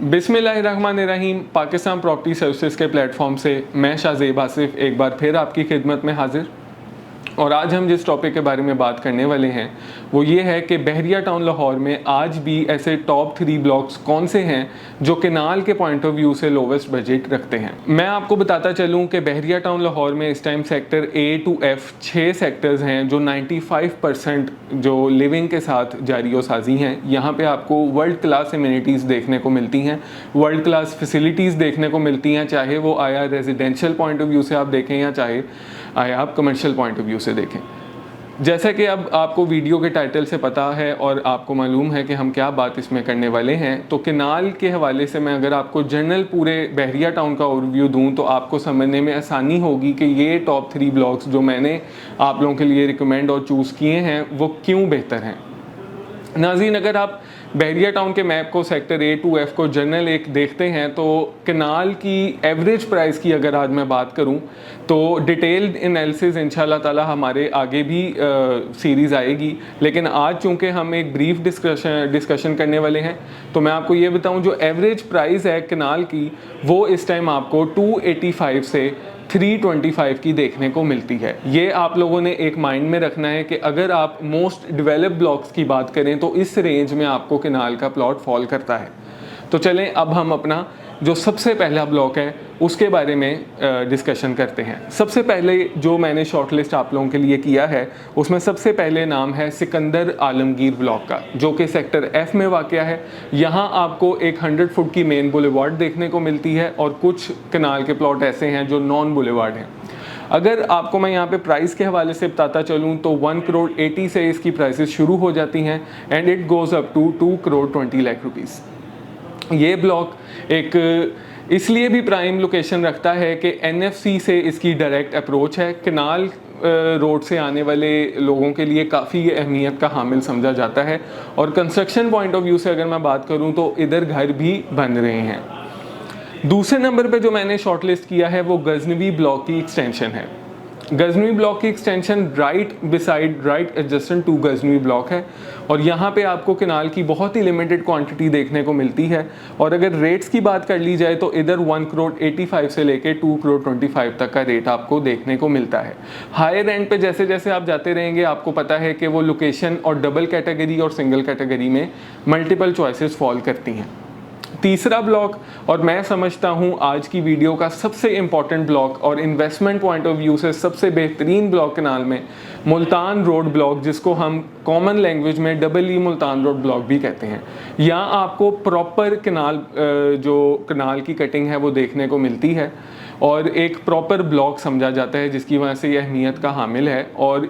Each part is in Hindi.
बिस्मिल्लाहिर्रहमानिर्रहीम। पाकिस्तान प्रॉपर्टी सर्विसेज के प्लेटफॉर्म से मैं शाहज़ेब आसिफ एक बार फिर आपकी खिदमत में हाजिर। और आज हम जिस टॉपिक के बारे में बात करने वाले हैं वो ये है कि बहरिया टाउन लाहौर में आज भी ऐसे टॉप 3 ब्लॉक्स कौन से हैं जो केनाल के पॉइंट ऑफ व्यू से लोवेस्ट बजट रखते हैं। मैं आपको बताता चलूँ कि बहरिया टाउन लाहौर में इस time sector A to F 6 sectors हैं जो 95% जो लिविंग के साथ जारी व साजी हैं। यहाँ पे आपको वर्ल्ड क्लास एमिनिटीज़ देखने को मिलती हैं, वर्ल्ड क्लास फैसिलिटीज़ देखने को मिलती हैं, चाहे वो आया रेजिडेंशियल पॉइंट ऑफ व्यू से आप देखें या चाहे आया आप कमर्शियल पॉइंट ऑफ व्यू से देखें। जैसा कि अब आपको वीडियो के टाइटल से पता है और आपको मालूम है कि हम क्या बात इसमें करने वाले हैं, तो केनाल के हवाले से मैं अगर आपको जनरल पूरे बहरिया टाउन का ओवरव्यू दूं तो आपको समझने में आसानी होगी कि ये टॉप 3 ब्लॉक्स जो मैंने आप लोगों के लिए रिकमेंड और चूज़ किए हैं वो क्यों बेहतर हैं। नाज़रीन, अगर आप बहरिया टाउन के मैप को सेक्टर A to F को जनरल एक देखते हैं तो केनाल की एवरेज प्राइस की अगर आज मैं बात करूं तो डिटेल्ड एनालिसिस इंशाल्लाह ताला हमारे आगे भी सीरीज़ आएगी, लेकिन आज चूँकि हम एक ब्रीफ डिस्कशन करने वाले हैं तो मैं आपको ये बताऊं जो एवरेज प्राइस है केनाल की वो इस टाइम आपको 285 से 325 की देखने को मिलती है। ये आप लोगों ने एक माइंड में रखना है कि अगर आप मोस्ट डेवलप्ड ब्लॉक्स की बात करें तो इस रेंज में आपको केनाल का प्लॉट फॉल करता है। तो चलें अब हम अपना जो सबसे पहला ब्लॉक है उसके बारे में डिस्कशन करते हैं। सबसे पहले जो मैंने शॉर्टलिस्ट आप लोगों के लिए किया है उसमें सबसे पहले नाम है सिकंदर आलमगीर ब्लॉक का, जो कि सेक्टर F में वाक़या है। यहाँ आपको एक 100 फुट की मेन बुलेवार्ड देखने को मिलती है और कुछ केनाल के प्लॉट ऐसे हैं जो नॉन बुलेवार्ड हैं। अगर आपको मैं यहाँ पे प्राइस के हवाले से बताता चलूँ तो 1 करोड़ 80 से इसकी प्राइसेस शुरू हो जाती हैं and it goes up to 2 crore 20 lakh rupees. ये ब्लॉक एक इसलिए भी प्राइम लोकेशन रखता है कि NFC से इसकी डायरेक्ट अप्रोच है। केनाल रोड से आने वाले लोगों के लिए काफ़ी अहमियत का हामिल समझा जाता है और कंस्ट्रक्शन पॉइंट ऑफ व्यू से अगर मैं बात करूं तो इधर घर भी बन रहे हैं। दूसरे नंबर पे जो मैंने शॉर्टलिस्ट किया है वो गजनवी ब्लॉक की एक्सटेंशन है। गजनवी ब्लॉक की extension right adjacent to Ghaznavi block है और यहाँ पे आपको केनाल की बहुत ही लिमिटेड क्वांटिटी देखने को मिलती है। और अगर रेट्स की बात कर ली जाए तो इधर 1 करोड़ 85 से लेके 2 करोड़ 25 तक का रेट आपको देखने को मिलता है। हायर एंड पे जैसे जैसे आप जाते रहेंगे आपको पता है कि वो लोकेशन और डबल कैटेगरी और सिंगल कैटेगरी में मल्टीपल चॉइसेस फॉल करती हैं। तीसरा ब्लॉक और मैं समझता हूं आज की वीडियो का सबसे इम्पॉर्टेंट ब्लॉक और इन्वेस्टमेंट पॉइंट ऑफ व्यू से सबसे बेहतरीन ब्लॉक केनाल में मुल्तान रोड ब्लॉक, जिसको हम कॉमन लैंग्वेज में EE मुल्तान रोड ब्लॉक भी कहते हैं। यहाँ आपको प्रॉपर केनाल जो केनाल की कटिंग है वो देखने को मिलती है और एक प्रॉपर ब्लॉक समझा जाता है जिसकी वजह से ये अहमियत का हामिल है। और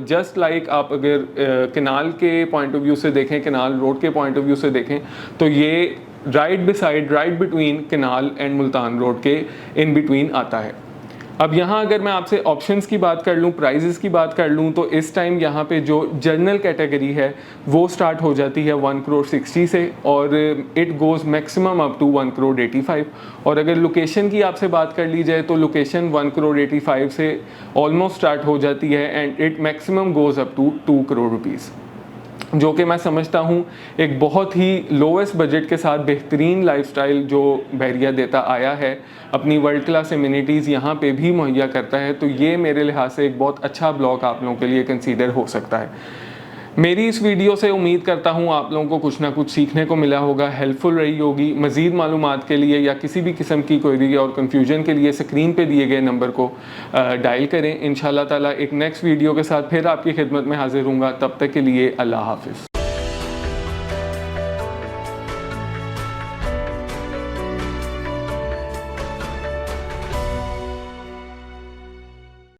जस्ट लाइक आप अगर केनाल के पॉइंट ऑफ व्यू से देखें, केनाल रोड के पॉइंट ऑफ व्यू से देखें तो ये right between canal and Multan road के इन बिटवीन आता है। अब यहाँ अगर मैं आपसे ऑप्शंस की बात कर लूँ, प्राइजेस की बात कर लूँ तो इस टाइम यहाँ पे जो जनरल कैटेगरी है वो स्टार्ट हो जाती है 1 करोड़ 60 से और it goes maximum up to 1 crore 85। और अगर लोकेशन की आपसे बात कर ली जाए तो लोकेशन 1 करोड़ 85 से ऑलमोस्ट स्टार्ट हो जाती है and it maximum goes up to 2 crore rupees, जो कि मैं समझता हूँ एक बहुत ही लोवेस्ट बजट के साथ बेहतरीन लाइफस्टाइल जो बहरिया देता आया है, अपनी वर्ल्ड क्लास एमिनिटीज़ यहाँ पे भी मुहैया करता है। तो ये मेरे लिहाज से एक बहुत अच्छा ब्लॉक आप लोगों के लिए कंसीडर हो सकता है। मेरी इस वीडियो से उम्मीद करता हूँ आप लोगों को कुछ ना कुछ सीखने को मिला होगा, हेल्पफुल रही होगी। मज़ीद मालूमात के लिए या किसी भी किस्म की क्वेरी और कन्फ्यूजन के लिए स्क्रीन पे दिए गए नंबर को डायल करें। इंशाल्लाह ताला एक नेक्स्ट वीडियो के साथ फिर आपकी खिदमत में हाजिर हूँगा। तब तक के लिए अल्लाह हाफ़िज़।